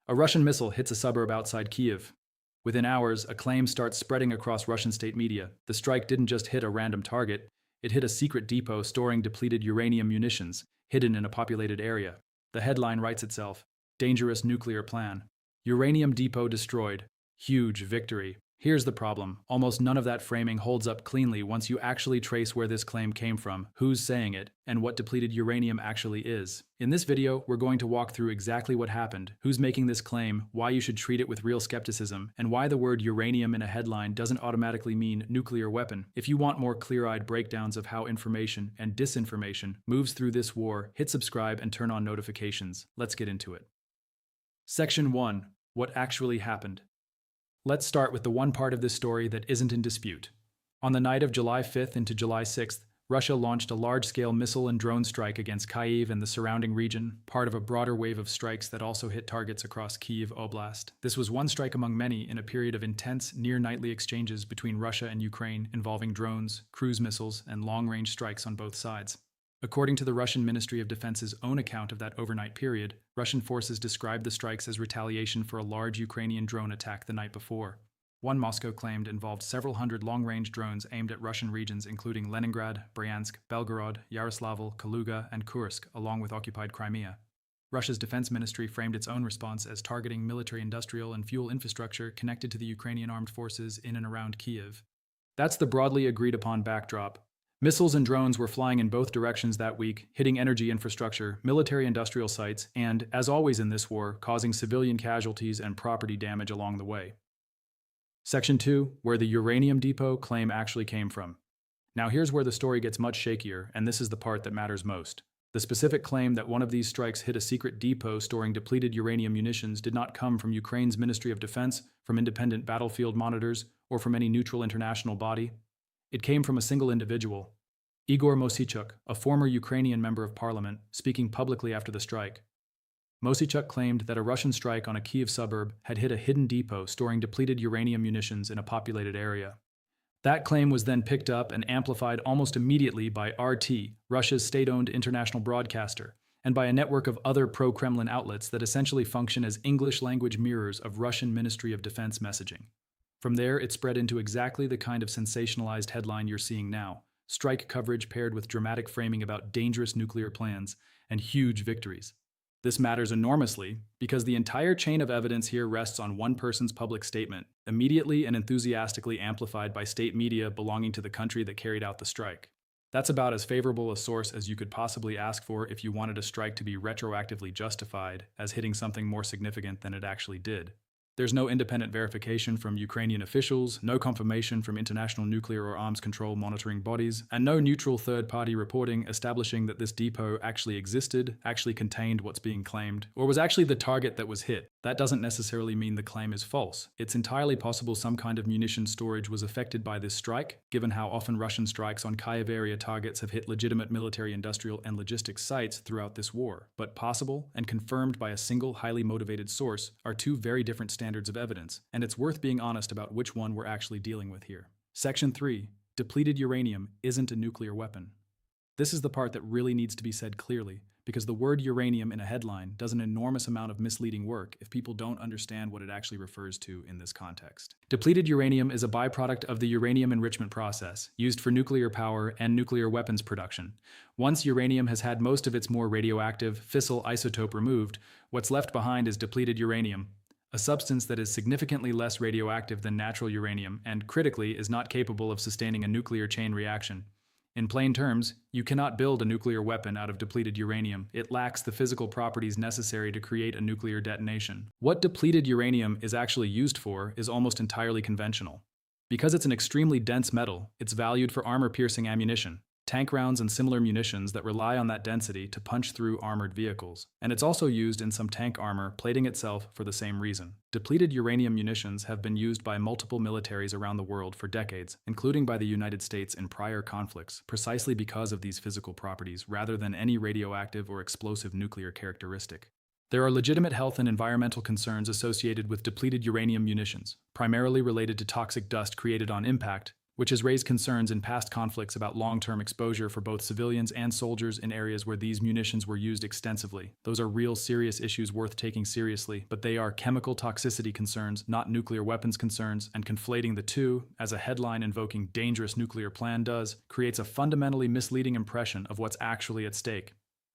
A Russian missile hits a suburb outside Kyiv. Within hours, a claim starts spreading across Russian state media. The strike didn't just hit a random target, it hit a secret depot storing depleted uranium munitions, hidden in a populated area. The headline writes itself: Dangerous Nuclear Plan. Uranium depot destroyed. Huge victory. Here's the problem. Almost none of that framing holds up cleanly once you actually trace where this claim came from, who's saying it, and what depleted uranium actually is. In this video, we're going to walk through exactly what happened, who's making this claim, why you should treat it with real skepticism, and why the word uranium in a headline doesn't automatically mean nuclear weapon. If you want more clear-eyed breakdowns of how information and disinformation moves through this war, hit subscribe and turn on notifications. Let's get into it. Section 1. What actually happened? Let's start with the one part of this story that isn't in dispute. On the night of July 5th into July 6th, Russia launched a large-scale missile and drone strike against Kyiv and the surrounding region, part of a broader wave of strikes that also hit targets across Kyiv Oblast. This was one strike among many in a period of intense, near-nightly exchanges between Russia and Ukraine involving drones, cruise missiles, and long-range strikes on both sides. According to the Russian Ministry of Defense's own account of that overnight period, Russian forces described the strikes as retaliation for a large Ukrainian drone attack the night before. One Moscow claimed involved several hundred long-range drones aimed at Russian regions including Leningrad, Bryansk, Belgorod, Yaroslavl, Kaluga, and Kursk, along with occupied Crimea. Russia's defense ministry framed its own response as targeting military, industrial, and fuel infrastructure connected to the Ukrainian armed forces in and around Kyiv. That's the broadly agreed-upon backdrop. Missiles and drones were flying in both directions that week, hitting energy infrastructure, military-industrial sites, and, as always in this war, causing civilian casualties and property damage along the way. Section 2, where the uranium depot claim actually came from. Now here's where the story gets much shakier, and this is the part that matters most. The specific claim that one of these strikes hit a secret depot storing depleted uranium munitions did not come from Ukraine's Ministry of Defense, from independent battlefield monitors, or from any neutral international body. It came from a single individual, Igor Moseichuk, a former Ukrainian member of parliament, speaking publicly after the strike. Moseichuk claimed that a Russian strike on a Kyiv suburb had hit a hidden depot storing depleted uranium munitions in a populated area. That claim was then picked up and amplified almost immediately by RT, Russia's state-owned international broadcaster, and by a network of other pro-Kremlin outlets that essentially function as English-language mirrors of Russian Ministry of Defense messaging. From there, it spread into exactly the kind of sensationalized headline you're seeing now: strike coverage paired with dramatic framing about dangerous nuclear plans and huge victories. This matters enormously because the entire chain of evidence here rests on one person's public statement, immediately and enthusiastically amplified by state media belonging to the country that carried out the strike. That's about as favorable a source as you could possibly ask for if you wanted a strike to be retroactively justified as hitting something more significant than it actually did. There's no independent verification from Ukrainian officials, no confirmation from international nuclear or arms control monitoring bodies, and no neutral third-party reporting establishing that this depot actually existed, actually contained what's being claimed, or was actually the target that was hit. That doesn't necessarily mean the claim is false. It's entirely possible some kind of munitions storage was affected by this strike, given how often Russian strikes on Kyiv area targets have hit legitimate military, industrial, and logistics sites throughout this war. But possible and confirmed by a single highly motivated source are two very different standards of evidence, and it's worth being honest about which one we're actually dealing with here. Section 3. Depleted uranium isn't a nuclear weapon. This is the part that really needs to be said clearly, because the word uranium in a headline does an enormous amount of misleading work if people don't understand what it actually refers to in this context. Depleted uranium is a byproduct of the uranium enrichment process, used for nuclear power and nuclear weapons production. Once uranium has had most of its more radioactive, fissile isotope removed, what's left behind is depleted uranium, a substance that is significantly less radioactive than natural uranium and, critically, is not capable of sustaining a nuclear chain reaction. In plain terms, you cannot build a nuclear weapon out of depleted uranium. It lacks the physical properties necessary to create a nuclear detonation. What depleted uranium is actually used for is almost entirely conventional. Because it's an extremely dense metal, it's valued for armor-piercing ammunition, tank rounds and similar munitions that rely on that density to punch through armored vehicles. And it's also used in some tank armor, plating itself for the same reason. Depleted uranium munitions have been used by multiple militaries around the world for decades, including by the United States in prior conflicts, precisely because of these physical properties rather than any radioactive or explosive nuclear characteristic. There are legitimate health and environmental concerns associated with depleted uranium munitions, primarily related to toxic dust created on impact, which has raised concerns in past conflicts about long-term exposure for both civilians and soldiers in areas where these munitions were used extensively. Those are real serious issues worth taking seriously, but they are chemical toxicity concerns, not nuclear weapons concerns, and conflating the two, as a headline invoking dangerous nuclear plan does, creates a fundamentally misleading impression of what's actually at stake.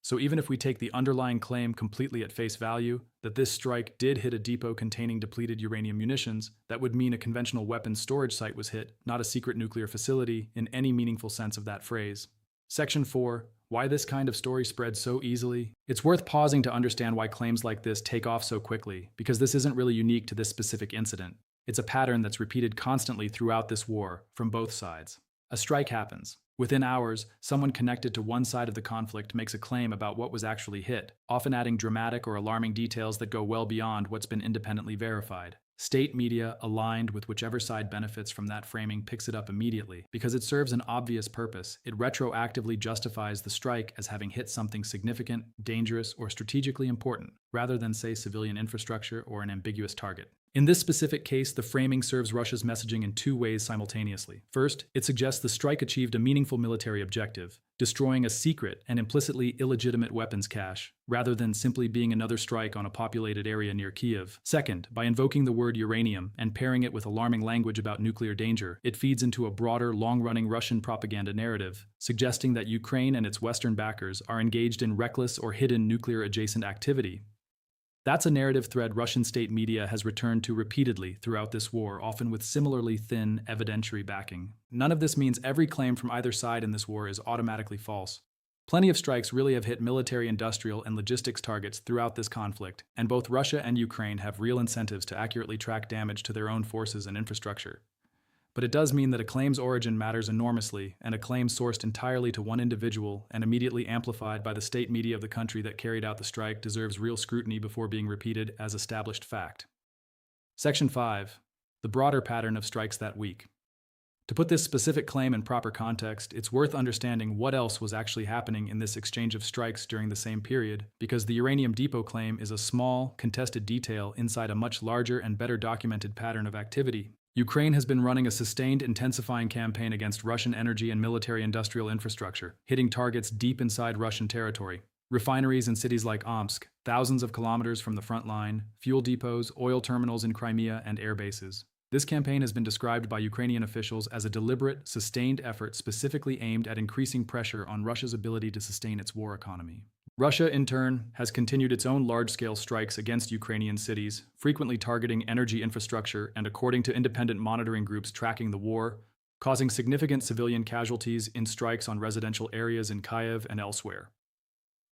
So even if we take the underlying claim completely at face value, that this strike did hit a depot containing depleted uranium munitions, that would mean a conventional weapons storage site was hit, not a secret nuclear facility in any meaningful sense of that phrase. Section 4. Why this kind of story spreads so easily? It's worth pausing to understand why claims like this take off so quickly, because this isn't really unique to this specific incident. It's a pattern that's repeated constantly throughout this war, from both sides. A strike happens. Within hours, someone connected to one side of the conflict makes a claim about what was actually hit, often adding dramatic or alarming details that go well beyond what's been independently verified. State media, aligned with whichever side benefits from that framing, picks it up immediately. Because it serves an obvious purpose, it retroactively justifies the strike as having hit something significant, dangerous, or strategically important, rather than, say, civilian infrastructure or an ambiguous target. In this specific case, the framing serves Russia's messaging in two ways simultaneously. First, it suggests the strike achieved a meaningful military objective, destroying a secret and implicitly illegitimate weapons cache, rather than simply being another strike on a populated area near Kyiv. Second, by invoking the word uranium and pairing it with alarming language about nuclear danger, it feeds into a broader, long-running Russian propaganda narrative, suggesting that Ukraine and its Western backers are engaged in reckless or hidden nuclear-adjacent activity. That's a narrative thread Russian state media has returned to repeatedly throughout this war, often with similarly thin evidentiary backing. None of this means every claim from either side in this war is automatically false. Plenty of strikes really have hit military, industrial, and logistics targets throughout this conflict, and both Russia and Ukraine have real incentives to accurately track damage to their own forces and infrastructure. But it does mean that a claim's origin matters enormously, and a claim sourced entirely to one individual and immediately amplified by the state media of the country that carried out the strike deserves real scrutiny before being repeated as established fact. Section 5. The broader pattern of strikes that week. To put this specific claim in proper context, it's worth understanding what else was actually happening in this exchange of strikes during the same period, because the uranium depot claim is a small, contested detail inside a much larger and better documented pattern of activity. Ukraine has been running a sustained, intensifying campaign against Russian energy and military-industrial infrastructure, hitting targets deep inside Russian territory. Refineries in cities like Omsk, thousands of kilometers from the front line, fuel depots, oil terminals in Crimea, and air bases. This campaign has been described by Ukrainian officials as a deliberate, sustained effort specifically aimed at increasing pressure on Russia's ability to sustain its war economy. Russia, in turn, has continued its own large-scale strikes against Ukrainian cities, frequently targeting energy infrastructure and, according to independent monitoring groups tracking the war, causing significant civilian casualties in strikes on residential areas in Kyiv and elsewhere.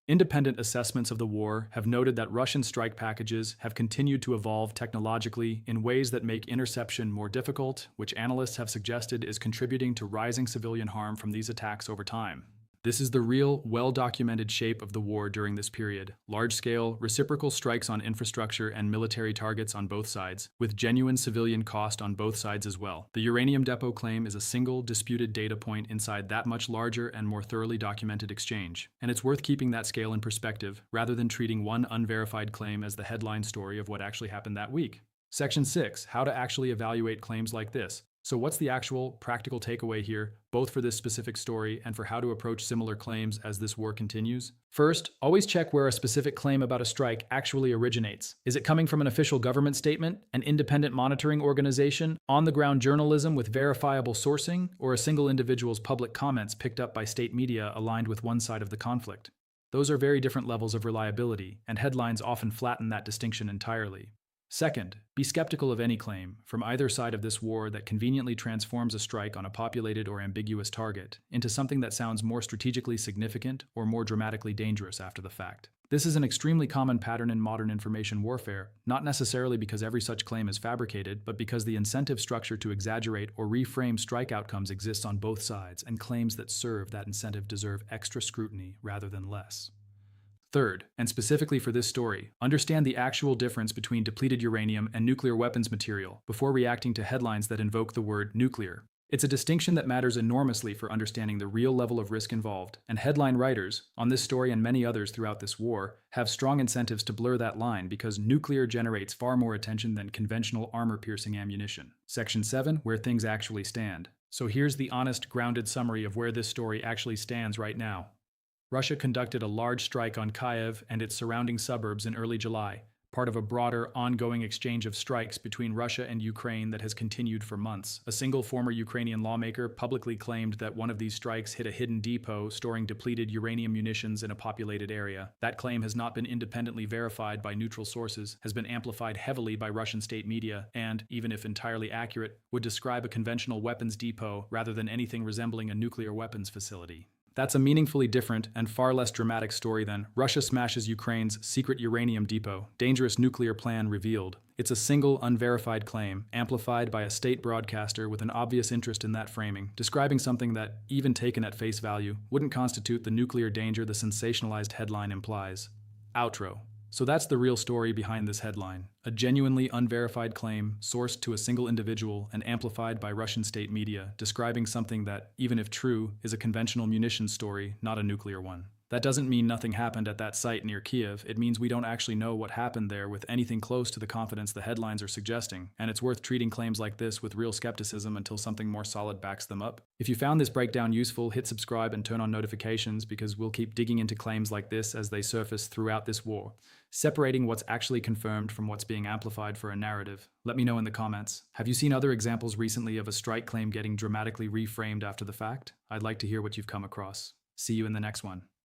Independent assessments of the war have noted that Russian strike packages have continued to evolve technologically in ways that make interception more difficult, which analysts have suggested is contributing to rising civilian harm from these attacks over time. This is the real, well-documented shape of the war during this period: large-scale, reciprocal strikes on infrastructure and military targets on both sides, with genuine civilian cost on both sides as well. The uranium depot claim is a single, disputed data point inside that much larger and more thoroughly documented exchange, and it's worth keeping that scale in perspective, rather than treating one unverified claim as the headline story of what actually happened that week. Section 6. How to actually evaluate claims like this. So what's the actual practical takeaway here, both for this specific story and for how to approach similar claims as this war continues? First, always check where a specific claim about a strike actually originates. Is it coming from an official government statement, an independent monitoring organization, on-the-ground journalism with verifiable sourcing, or a single individual's public comments picked up by state media aligned with one side of the conflict? Those are very different levels of reliability, and headlines often flatten that distinction entirely. Second, be skeptical of any claim, from either side of this war, that conveniently transforms a strike on a populated or ambiguous target into something that sounds more strategically significant or more dramatically dangerous after the fact. This is an extremely common pattern in modern information warfare, not necessarily because every such claim is fabricated, but because the incentive structure to exaggerate or reframe strike outcomes exists on both sides, and claims that serve that incentive deserve extra scrutiny rather than less. Third, and specifically for this story, understand the actual difference between depleted uranium and nuclear weapons material before reacting to headlines that invoke the word nuclear. It's a distinction that matters enormously for understanding the real level of risk involved, and headline writers, on this story and many others throughout this war, have strong incentives to blur that line because nuclear generates far more attention than conventional armor-piercing ammunition. Section 7, where things actually stand. So here's the honest, grounded summary of where this story actually stands right now. Russia conducted a large strike on Kyiv and its surrounding suburbs in early July, part of a broader, ongoing exchange of strikes between Russia and Ukraine that has continued for months. A single former Ukrainian lawmaker publicly claimed that one of these strikes hit a hidden depot storing depleted uranium munitions in a populated area. That claim has not been independently verified by neutral sources, has been amplified heavily by Russian state media, and, even if entirely accurate, would describe a conventional weapons depot rather than anything resembling a nuclear weapons facility. That's a meaningfully different and far less dramatic story than Russia smashes Ukraine's secret uranium depot, dangerous nuclear plan revealed. It's a single, unverified claim, amplified by a state broadcaster with an obvious interest in that framing, describing something that, even taken at face value, wouldn't constitute the nuclear danger the sensationalized headline implies. Outro. So that's the real story behind this headline. A genuinely unverified claim, sourced to a single individual and amplified by Russian state media, describing something that, even if true, is a conventional munitions story, not a nuclear one. That doesn't mean nothing happened at that site near Kiev. It means we don't actually know what happened there with anything close to the confidence the headlines are suggesting, and it's worth treating claims like this with real skepticism until something more solid backs them up. If you found this breakdown useful, hit subscribe and turn on notifications because we'll keep digging into claims like this as they surface throughout this war, separating what's actually confirmed from what's being amplified for a narrative. Let me know in the comments. Have you seen other examples recently of a strike claim getting dramatically reframed after the fact? I'd like to hear what you've come across. See you in the next one.